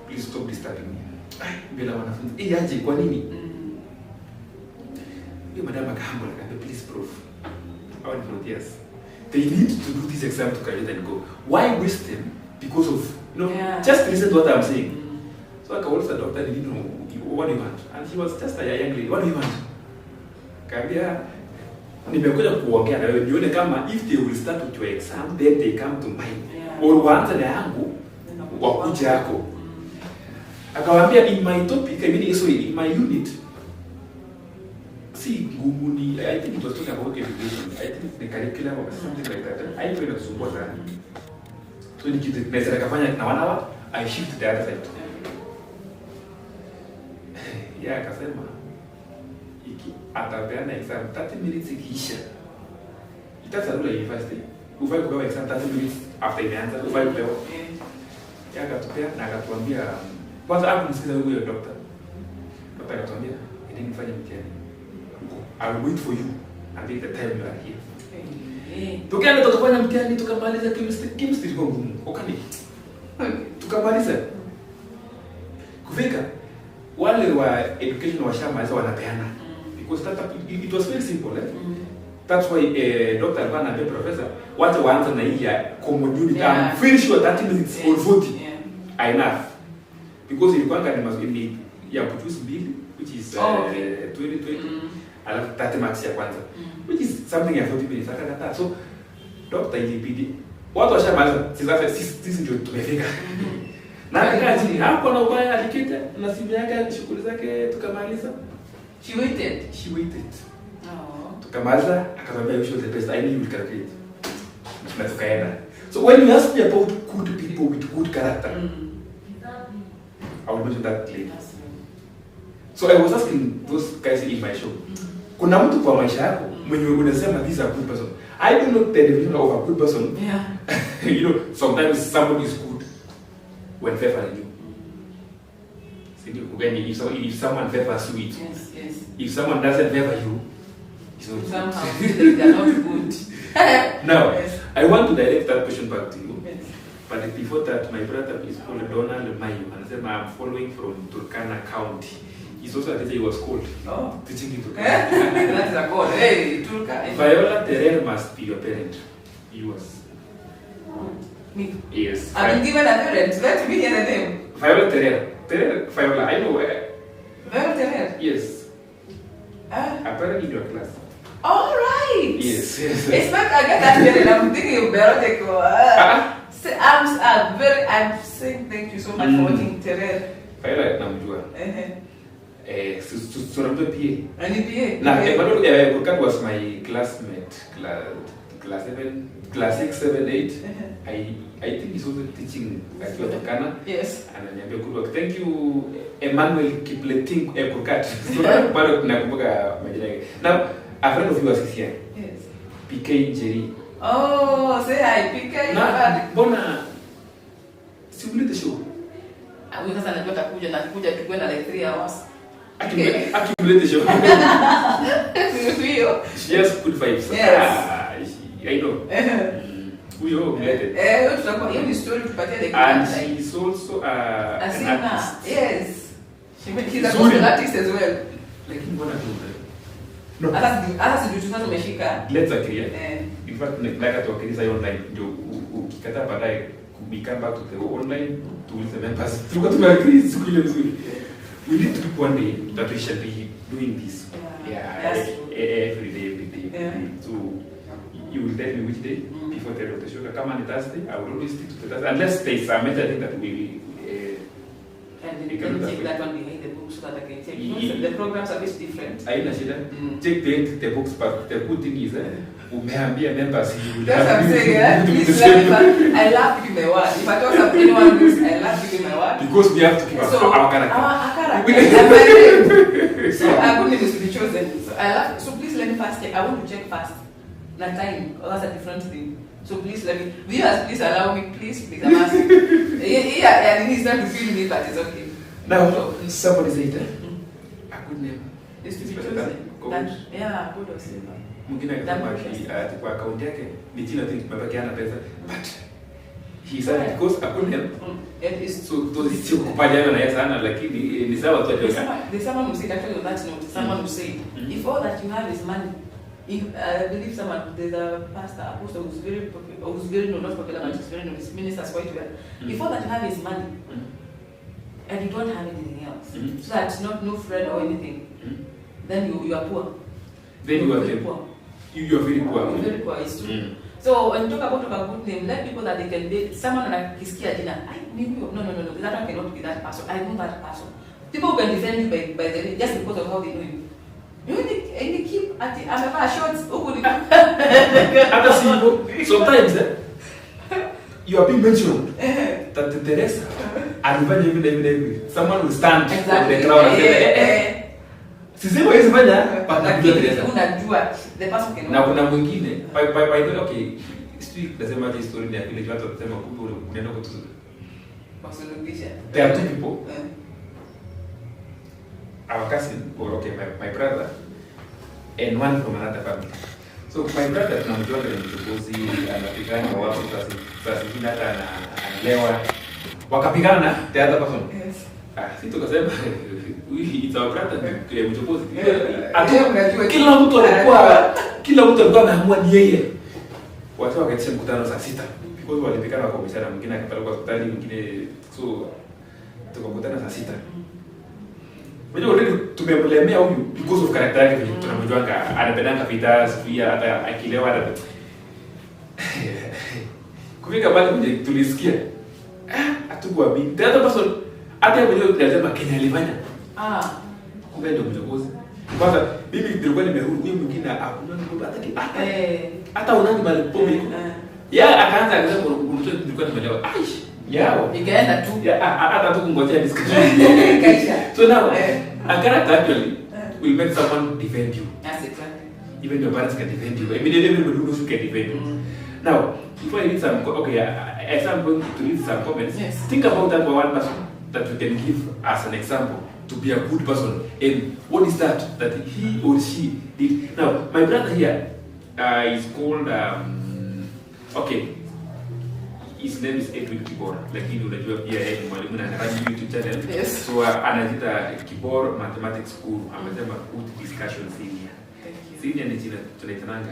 please stop disturbing me. Bila wanafunzi aje kwa nini? Hiyo madam akaambia please prof, our volunteers, they need to do this exam to graduate and go. Why waste them because of just listen to what I'm saying. So I called the doctor, what do you want? And she was just a young lady, what do you want? Kaambia nimekuja kuongea na wewe nione kama if they will start with your exam then they come to mine. Or waanza na yangu wakuja yako. Akawaambia in my topic, I mean sorry, in my unit, see ngumuni, I think it was talking about education. I think the curriculum or something like that. I don't know sumbua sana. So nikitaka kufanya na wanawa, I shift the other side. Yeah, akasema atapeana exam 30 minutes ikiisha. Itasarula university. Ufai kupewa exam 30 minutes after imeanza. Ufai kupewa. Yeah, akatupea na akatuambia kwanza hakumsikiza huyo doctor. Doctor akatuambia, "Ndio mfanye mtihani. I will wait for you until the time you are here." Tukaenda tukafanya mtihani tukamaliza chemistry kwa ngumu. Okani. Tukamaliza. Kufika wale wa education washamaliza wanapeana. Because it was very simple, That's why Dr. alikuwa anaambia professor wacha waanze na hii ya common unit. I'm very sure 30 minutes or 40 enough. Because ilikuwa ni ya kuchoose mbili which is 2020 alafu 30 marks ya kwanza which is something ya 40 minutes akakata. So doctor ilibidi watu washamaliza sisi ndio tumefika. Na akaji hapo na ubaya alikita na simu yake shughuli zake tukamaliza. She waited. Tukamaliza akatuambia you should the best. I knew you will calculate. Na tukaenda. So when you ask me about good people with good character, I will mention that later. So I was asking those guys in my show, kuna mtu kwa maisha yako mwenye unasema this is a good person. I do not the definition of a good person. You know, sometimes somebody is good when favoring you. If someone favors you, if someone doesn't favor you, it's not somehow they are not good. Now, I want to direct that question back to you. But before that, my brother is called Donald Mayu, and said I'm following from Turkana County. He's also a teacher. He was called teaching in Turkana. That's a call. Hey, Turkana. Viola Terere must be your parent. Yours. Me. Yes. I've been given a parent. Let me hear the name. Viola Terere. Viola, I know where. Viola Terere? Yes. Apparently in your class. All right. Yes. It's not, I get that parent. I'm thinking of Viola. I'm saying thank you so much for watching Terere. Viola namjua. Tunamjua PA. Ani PA? Na Burkad was my classmate, class 6, 7, 8. I think he's also teaching at Turkana. Yes. And ananiambia good work. Thank you Emmanuel Kipleting Burkad. So bado nakumbuka majina yake. Now a friend of yours is here. Yes. PK Jerry. Oh, say hi PK. Na bona simulate show. Wewe sasa najua takuja tukue na like 3 hours. Accumulate show. She has good vibes. Yes. I know. Huyo mlete. Tutakuwa hiyo ni story tupatie the and she is also an artist. Yes. She's a good artist as well. Lakini mbona tu? No. Hata sijui tunataka tumeshika. Let's agree. In fact, nataka tuwakilisha online ndio ukikata baadaye come back to the online to the members. Tulikuwa tumeagree siku ile nzuri. We need to do one day that we shall be doing this. Every day. So you will tell me which day before the of the show. Come on Thursday. I will always stick to the Thursday unless there is a method thing that we and then you can check that one behind the book so that I can check. The programs are always different. I know check the books, but the good thing is umeambia members you will that's what I'm saying. Please I love giving my word. If I talk to anyone this, I love giving my word. Because we have to keep our character. Our character. So I wouldn't need to be chosen. So I love. So please let me first check. I want to check first. That time, that's a different thing. So please let me. Viewers, please allow me. Please, I'm asking. Yeah, he's not to feel me, but it's okay. Now, somebody said a good name. It's to be chosen. Yeah, good or silver. mwingine akasema ati kwa account yake ni jina tu tumebakiana pesa but he said because account so those sio kupaliana na yeye sana lakini ni sawa tu there's someone who said actually on that note someone who said if all that you have is money if I believe there's a pastor apostle who's very not popular but he's very known, his ministers quite well if all that you have is money and you don't have anything else so that's no friend or anything then you are poor then you are very poor. You are very poor. You're very poor, it's true. So when you talk about a good name, let people that they can be someone like Kiskia Dina. No, that one cannot be that person. I know that person. People can defend you by the way, just because of how they know you. You only keep at the I'm a short sometimes you are being mentioned that the TERESA and even someone will stand exactly. on the crowd and say sisi hizi fanya unajua the person can na kuna mwingine by the way okay street nasema hii story ni akili watu wanasema kumbe unaenda kusuluhisha there are two people our cousin or okay my brother and one from another family so my brother tunamjua ni mchokozi anapigana watu sasa hivi hata analewa wakapigana na the other person si tukasema it's our brother mchokozi kila mtu alikuwa anaamua ni yeye watu wakaitisha mkutano saa 6 because walipikana kwa biashara mwingine akapeleka hospitali mwingine so tukakutana saa 6 already tumemlemea huyu because of character yake vile tunamjuanga anapendanga vita pia hata akilewa hata kufika bali tulisikia hatukuamini the other person hata yeye mwenyewe alisema Kenya alifanya kumbe ndio mchokozi kwanza mimi nilikuwa nimerudi huyu mwingine hakuna ndio hata unani mali pombe ya akaanza akasema unatoa nilikuwa nimelewa aish yao ikaenda tu hata tu kungojea discussion so now a character actually will make someone defend you. That's exactly. Even your parents can defend you. Immediately everybody knows who can defend you. Now, before I read some, as I'm going to read some comments, yes. Think about that for one person that we can give as an example to be a good person. And what is that he or she did? Now, my brother here is called, his name is Edwin Kibor, lakini unajua pia yeye ni mwalimu na anafanya YouTube channel. Yes. So anajiita Kibor Mathematics School. Amesema good discussion senior. Senior ni jina tunaitananga.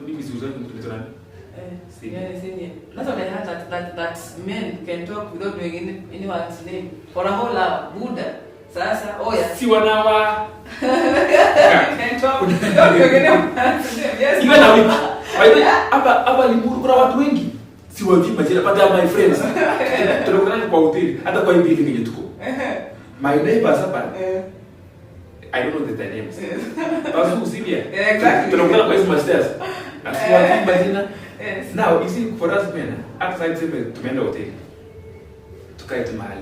Mimi si uzani tunaitana. Senior. That's what I heard that men can talk without knowing anyone's name for a whole hour. Buddha. Sasa si wanawa can talk without knowing anyone's name. Yes. Even na wiki. Hapa Limuru kuna watu wengi. Si wajui majina but my friends. Tunakutana kwa hoteli hata kwa hii building yenye tuko. My neighbors hapa. I don't know the names. But senior. Exactly. Tunakutana kwa hizo stairs. Asi wajui majina. Yes. Now, you see for us men, outside tumeenda hoteli. Tukae tu mahali.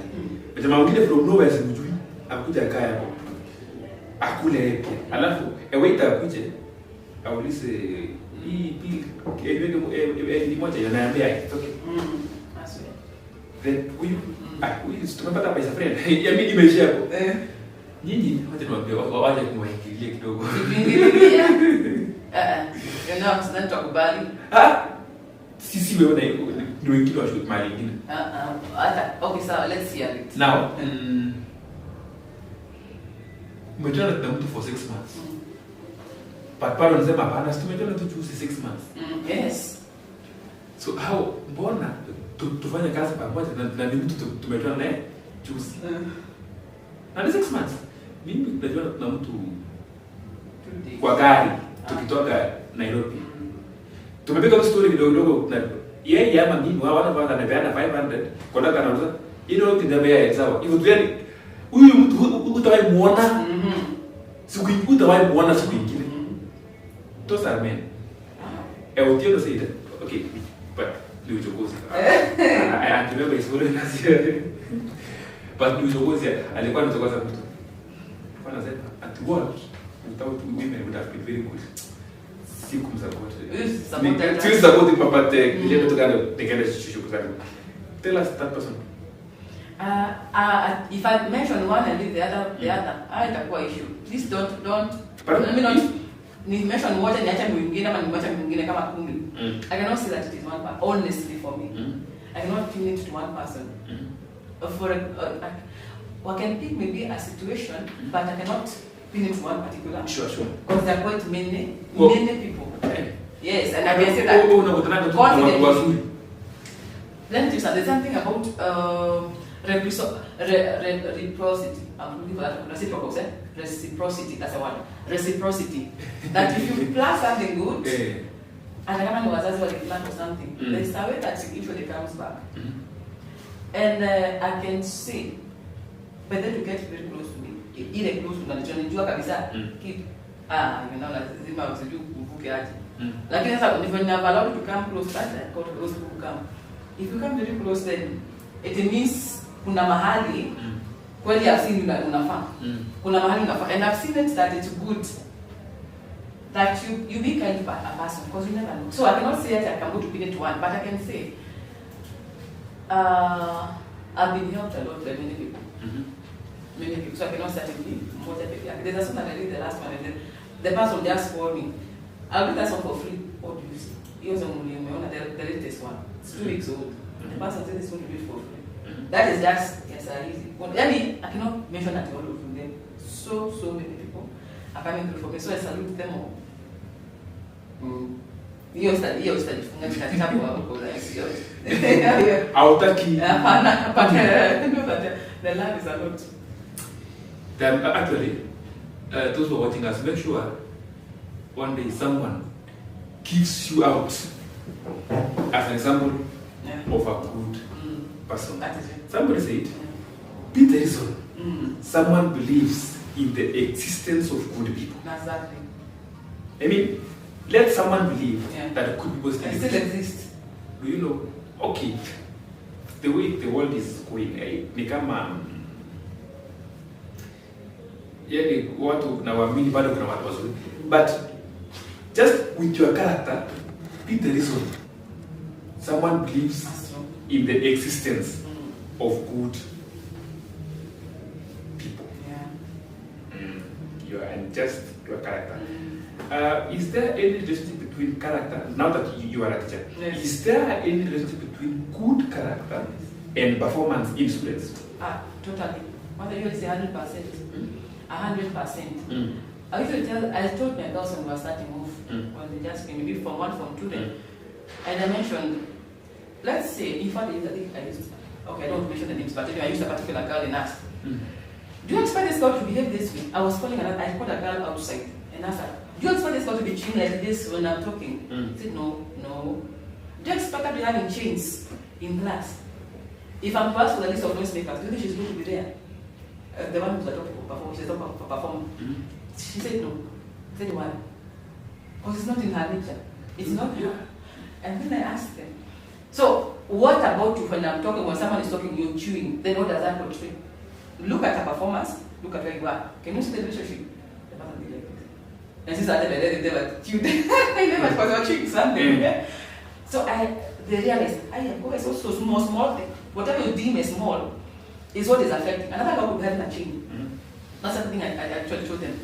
Jamaa mwingine from nowhere simjui. Akuja kaa hapo. Akule yeye. Alafu waiter akuje. Aulize hii bill ni moja ananiambia okay. Then huyu tumepata pesa friend. Ya mimi imeisha hapo. Nyinyi wacha niwaambie waje kumwaingilia kidogo. Sasa tukubali. Sisi wewe ndio wengine washoot mali nyingine. Okay, so let's hear it. Now, umejoana na mtu for 6 months. But pale unasema hapana, tumejoana tu juzi 6 months. Yes. So how mbona tufanye kazi pamoja na ni mtu tumejoana naye juzi. Na 6 months. Mimi tumejoana na mtu kwa gari tukitoka Nairobi. Tumepiga story kidogo na yeye ama mimi wao wanaanza anapeana 500 kwa daka anauza ile yote ndio ya sawa. Hivyo tu yani huyu mtu utawahi muona siku utawahi muona siku nyingine. Those are men. Otio say that okay but ni uchokozi. I remember his story last year. But ni uchokozi alikuwa anachokoza mtu. Anasema at work without women would have been very good. Support but ile mtu gani tekele shushu kuzani. Tell us that person. If I mention one and leave the other, I itakuwa issue. Please don't. Let me not. ni mention moja niacha mwingine ama niacha mwingine kama kundi. I cannot say that it is one person. Honestly, for me, I cannot pin it to one person. For I can pick maybe a situation, but I cannot pin it to one particular. Sure. Because there are quite many people. Okay. Yes, and I can say that. No, Let me tell you something. There's something about reciprocity. I'm looking for that. Reciprocity. That's the word. Reciprocity. That if you plan something good, and I was as well plan for something, there's a way that it usually comes back. And I can see, but then to get very close to me, ile close unanijua kabisa, keep lazima usijue kuvuke aje. Lakini sasa if you never allowed to come close, that's how close to come. If you come very close, then it means kuna mahali kweli asini unafaa. Kuna mahali unafaa, and I've seen it that it's good that you be kind of a person because you never know. So I cannot say that I can go to pin it to one, but I can say I've been helped a lot by many people. Many people. So I cannot certainly more than there's a song that I did the last one, and then the person just called me. I'll do that song for free. What do you see? Here's the latest one. It's 2 weeks old. The person said this one to do it for free. That is just easy. I cannot mention that all of them. So many people are coming through for me. So I salute them all. Hiyo study funga kitabu hapo kwa sio. Hautaki. Hapana, but the love is a lot. Then actually, those who are watching us, make sure one day someone gives you out as an example of a good person. That is it. Somebody said, be the reason someone believes in the existence of good people. Exactly. I mean, let someone believe that good people still exist. Do you know? Okay, the way the world is going, ni kama yani watu na waamini bado kuna watu wazuri, but just with your character, be the reason someone believes in the existence of good people. You are and just your character. Is there any relationship between character, now that you are a teacher, is there any relationship between good character and performance in students? Totally. What you say 100%. 100%. I told my girls when we were starting off, when they just came, maybe from 1, from 2 then, and I mentioned, let's say, in fact, I don't mention the names, but I used a particular girl and asked, do you expect this girl to behave this way? I called a girl outside and asked her, do you expect this girl to be treated like this when I'm talking? She said, no. Do you expect her to be having chains in class? If I'm passed with a list of noisemakers, do you think she's going to be there? The one who's a topic for performer. She said no. I said why? Because it's not in her nature. It's not her. And then I asked them, so what about you when I'm talking, when someone is talking, you're chewing, then what does that portray? Look at her performance, look at where you are. Can you see the relationship? The person be like this. And she started like they were chewed. They never because they were chewing something. So they realized, it's also small thing. Whatever you deem as small is what is affecting. Another girl could have a chain. That's something I actually told them.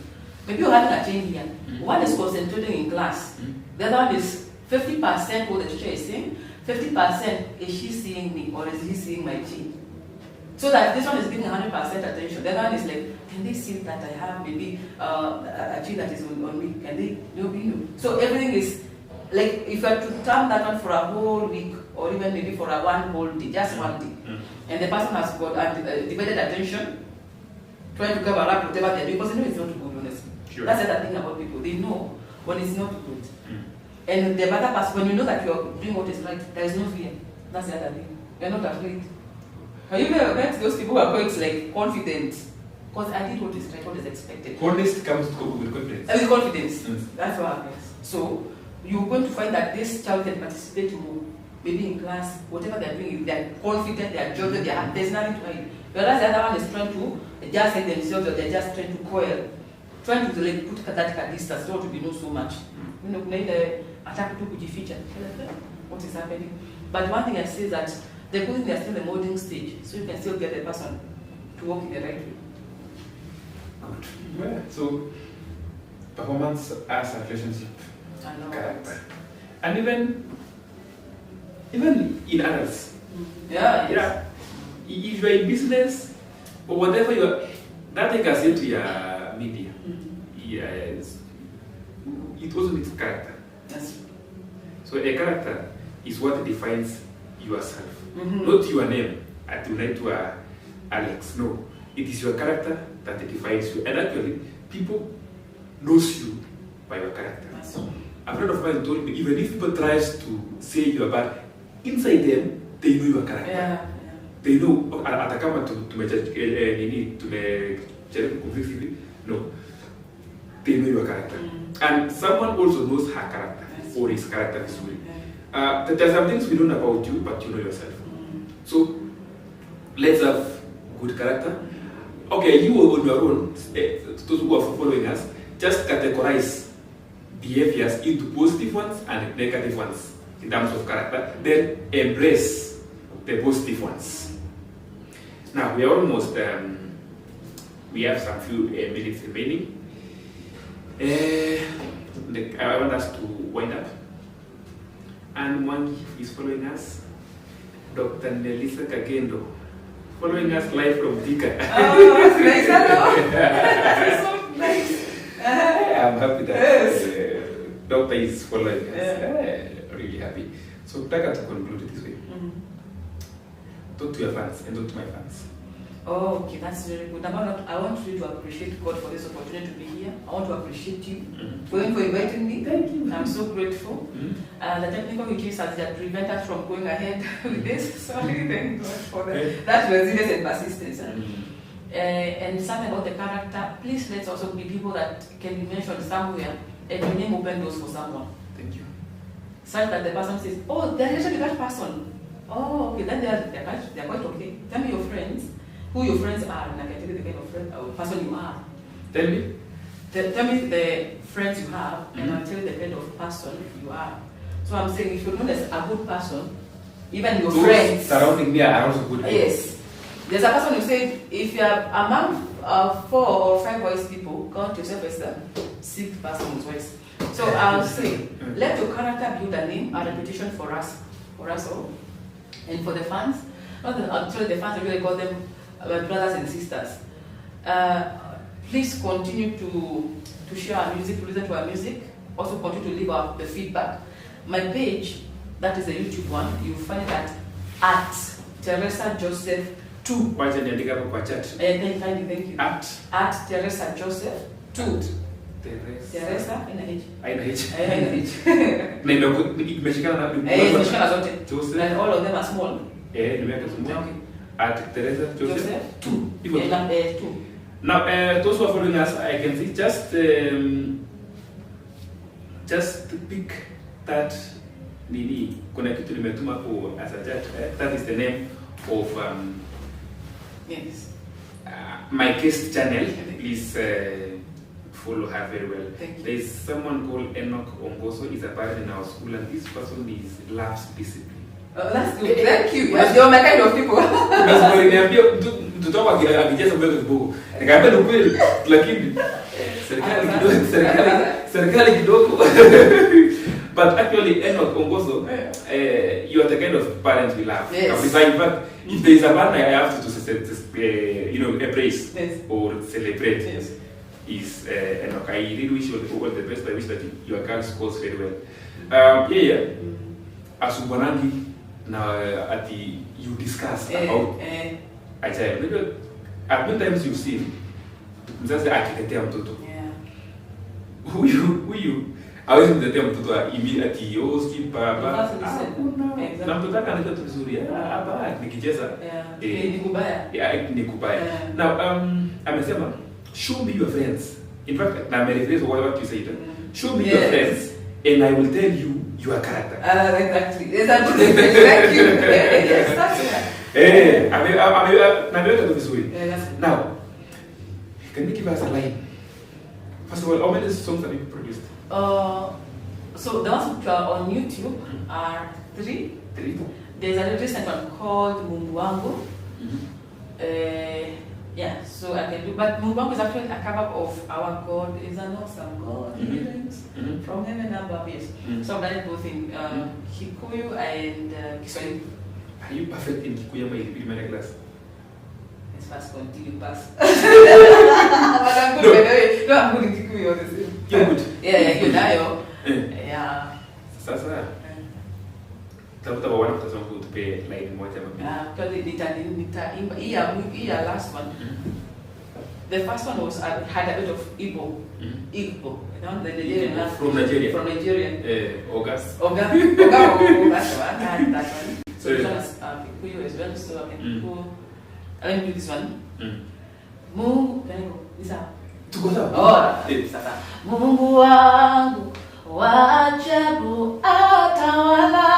Maybe you're having a chain here. One is concentrating in class. The other one is 50% what the teacher is saying, 50% is she seeing me or is he seeing my chain? So that this one is giving 100% attention. The other one is like, can they see that I have maybe a chain that is on me? Can they? No. So everything is like, if you are to term that one for a whole week or even maybe for a one whole day, just one day, and the person has got divided attention, trying to cover up whatever they're doing, because they know it's not good, honestly. Sure. That's the other thing about people. They know when it's not good. And the better person, when you know that you're doing what is right, there is no fear. That's the other thing. You're not afraid. Have you ever met those people who are quite like confident? Because I did what is right, what is expected. Honest comes with confidence. With confidence. That's what happens. So you're going to find that this child can participate more. Maybe in class, whatever they're doing, if they're confident, they're joking, there's nothing to hide. Whereas the other one is trying to just hide themselves, or they're just trying to coil, trying to like put that distance, not to be know so much. You know, attack to kujificha. What is happening? But one thing I say is that the good thing, they're still in the molding stage, so you can still get the person to walk in the right way. Good. Yeah. So performance as a relationship I know character. And even in adults. Yeah. Yeah. If you are in business or whatever you are, that thing can say to your media. Yes. It also needs character. Yes. So a character is what defines yourself. Mm-hmm. Not your name at to Alex. No. It is your character that defines you. And actually, people knows you by your character. Yes. A friend of mine told me, even if people tries to say you are bad, inside them, they know your character. Yeah. They know, atakama tumejaribu convince hivi, no. They know your character. And someone also knows her character, Yes. or his character this way. There are some things we don't know about you, but you know yourself. So, let's have good character. Okay, you on your own, those who are following us, just categorize behaviors into positive ones and negative ones in terms of character, then embrace the positive ones. Now, we are almost, we have some few minutes remaining. I want us to wind up. And one is following us, Dr. Nelisa Kagendo, following us live from Thika. Oh, that's nice. Hello. That's so nice. I'm happy that Yes. Doctor is following us. Yeah. Really happy. So, Taka, to conclude this way. Talk to your fans and talk to my fans. Oh, okay, that's very good. I want you to appreciate God for this opportunity to be here. I want to appreciate you for inviting me. Thank you. I'm so grateful. The technical issues that prevent us from going ahead with this. Sorry, thank God for that resilience and persistence. And something about the character, please let's also be people that can be mentioned somewhere and your name open doors for someone. Thank you. Such that the person says, oh, they're actually that person. Oh, okay, then they're quite okay. Tell me your friends, who your friends are, and I can tell you the kind of friend or person you are. Tell me. Tell me the friends you have, and I'll tell you the kind of person you are. So I'm saying, if you're known as a good person, even your Those friends surrounding me are also good. Yes. There's a person who said, if you are among 4 or 5 wise people, count yourself as the 6th person who's wise. So I'll say, let your character build a name, a reputation for us all. And for the fans, actually the fans, I really call them my brothers and sisters. Please continue to share our music, to listen to our music. Also continue to leave the feedback. My page, that is the YouTube one, you'll find it at Teresa Joseph 2. Why is it the chat? Thank you. At Teresa Joseph 2. Teresa NH. Nimeshikana zote. Joseph. And all of them are small. Nimeweka small. Okay. At Teresa Joseph 2. 2. Now, those who are following us, I can see just pick that nini. Kuna kitu nimetuma hapo as a chat. That is the name of Yes. my guest channel. Please follow her very well. Thank you. There is someone called Enoch Ongoso. He's a parent in our school, and this person loves discipline. That's good. Thank you. Yes, you're my kind of people. Mtoto akijaza mbele kidogo. Nikamwambia ukweli, lakini serikali kidogo. But actually, Enoch Ongoso, you are the kind of parent we love. Yes. In fact, if there is a man I have to embrace or celebrate, Yes. is Enoch. I really wish you all the best. I wish that your girl scores very well. Asubwanangi na ati you discuss about ajaye. Maybe at many times you've seen mzazi akitetea mtoto. Huyu hawezi mtetea mtoto ati ski baba. Na mtoto anaenda tu vizuri. Hapa nikicheza ni kubaya. Now amesema show me your friends. In fact, I'm rephrasing what you said. Show me your friends, and I will tell you your character. Exactly. There's a good thank you. Yes, that's it. Now, can you give us a line? First of all, how many songs have you produced? So the ones which are on YouTube are 3. There's a recent one called Mungu Wangu. Yeah, so I can do, but Mungu wangu is actually a cover of Our God is an Awesome God, He reigns from heaven above, yes. So I've done it both in Kikuyu and Kiswahili. Are you perfect in Kikuyu or in class? It's fast continue pass. But I'm good, by the way. No, I'm good in Kikuyu, honestly. You're good? Yeah, you're nayo. Yeah. Sasa, tafuta bwana mtazamo kutupe line moja mapema. Because nitaimba hii last one. The first one was had a bit of Igbo. Igbo. You know, the Nigerian last. From Nigeria. From Nigeria. August. Oga, that's one. That one. So this one is Kikuyu as well. So I can go. Let me do this one. Mungu, can I go? This one. Tuko sawa. Oh, sasa. Mungu wangu wa ajabu atawala,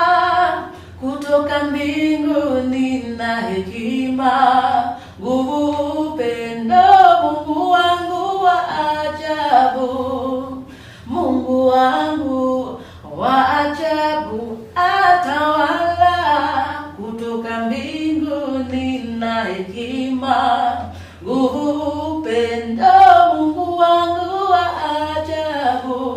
kutoka mbinguni na hekima, nguvu, upendo. Mungu wangu wa ajabu, Mungu wangu wa ajabu atawala, kutoka mbinguni na hekima, nguvu, upendo. Mungu wangu wa ajabu,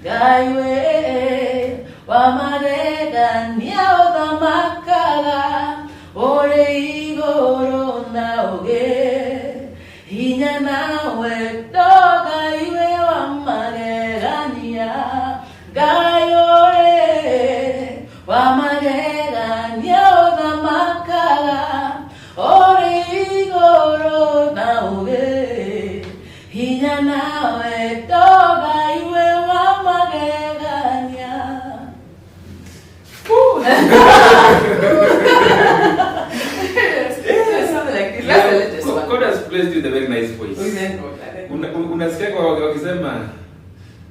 Gaiwe wa magegania othamakara, ore igoro na oge, hinya nawe to. Gaiwe wa magegania, Gaiore wa magegania othamakara, ore igoro na oge, hinya nawe to. Gaiwe wa magegania. Something like this. That's the latest one. God has blessed you with a very nice voice. Unasikia kwa wakisema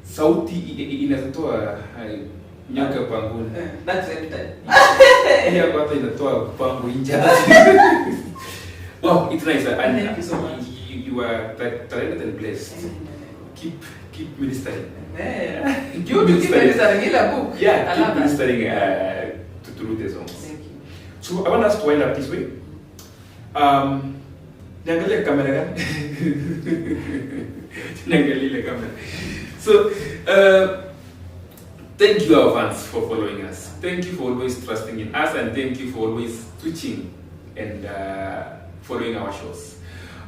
sauti inatoa nyoka panguni. That's every time. Hii hapa hata inatoa pangu nje. Wow, it's nice. And Thank you so much. You are talented and blessed. Keep ministering. You keep ministering in a book. Yeah, I keep love that. ministering through the songs. Thank you. So I want us to wind up this way. Niangalie kamera gani? Niangalie kamera. So, thank you our fans for following us. Thank you for always trusting in us, and thank you for always twitching and following our shows.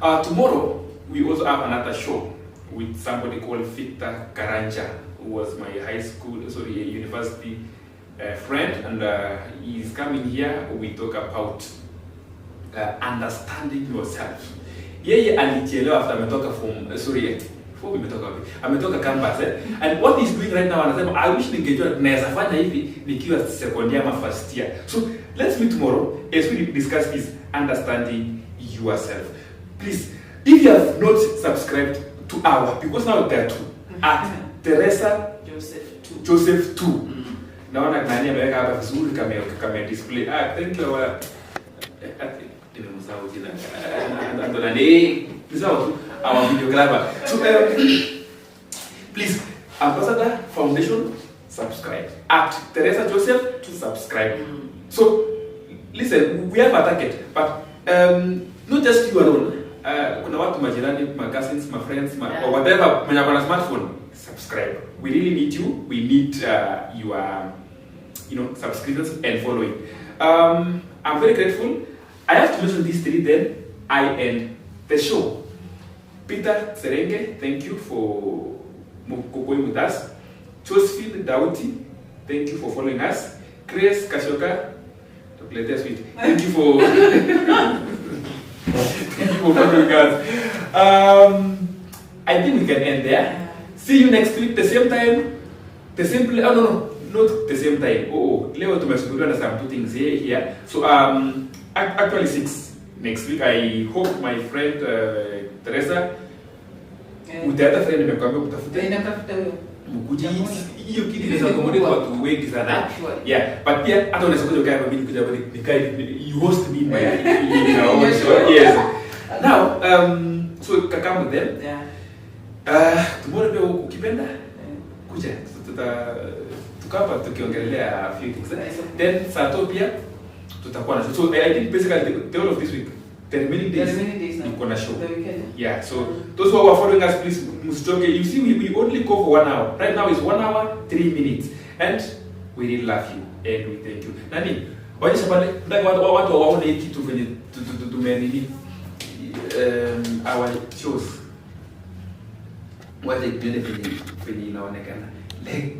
Tomorrow we also have another show with somebody called Victor Karanja, who was my university friend, and he's coming here. We talk about understanding yourself. Yeye alichelewa after ametoka ametoka campus and what he's doing right now, anasema I wish ningejua naweza fanya hivi nikiwa second year ama first year. So let's meet tomorrow as we discuss this understanding yourself. Please, if you have not subscribed to our, because now there are two at TERESA Joseph 2. Naona nani ameweka hapa vizuri kama display. Thank you our videographer. So please, Ambassador Foundation, subscribe. At TERESA Joseph to subscribe. So listen, we have a target, but not just you alone. Kuna watu majirani, my cousins, my friends, or whatever, when you have a smartphone, subscribe. We really need you. We need your subscriptions and following. I'm very grateful. I have to mention these three, then I end the show. Peter Serenge, thank you for going with us. Josephine Dauti, thank you for following us. Grace Kashoka, thank you for following us. I think we can end there. See you next week, the same time, the same place. Oh no, not the same time. Leo tumeshughulika na some two things here. So actually 6 next week. I hope my friend TERESA utaata friend nimekuambia kutafuta. Inatafuta huyo. Mkuji hiyo kitu inaweza accommodate watu wengi sana. Yeah, but pia hata unaweza kuja kama mimi kuja nikae you host me in my show. Yes. Now so come with them. Yeah. Tomorrow pia ukipenda kuja tukapa tukiongelea a few things. Then Sato pia tutakuwa na so I think basically the whole of this week the remaining The days, remaining days now. you're gonna show. The weekend. Yeah, so those who are following us, please, Mustoke, you see, we only go for 1 hour. Right now it's 1 hour, 3 minutes. And we really love you and we thank you. Nani, waonyesha pale, watu waone hii kitu venye tumenini our shows. Wacha tuone venye inaonekana.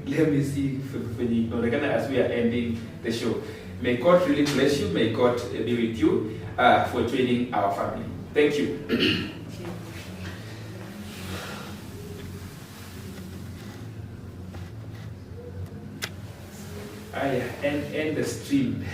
Let me see venye inaonekana as we are ending the show. May God really bless you. May God be with you for joining our family. Thank you. End the stream.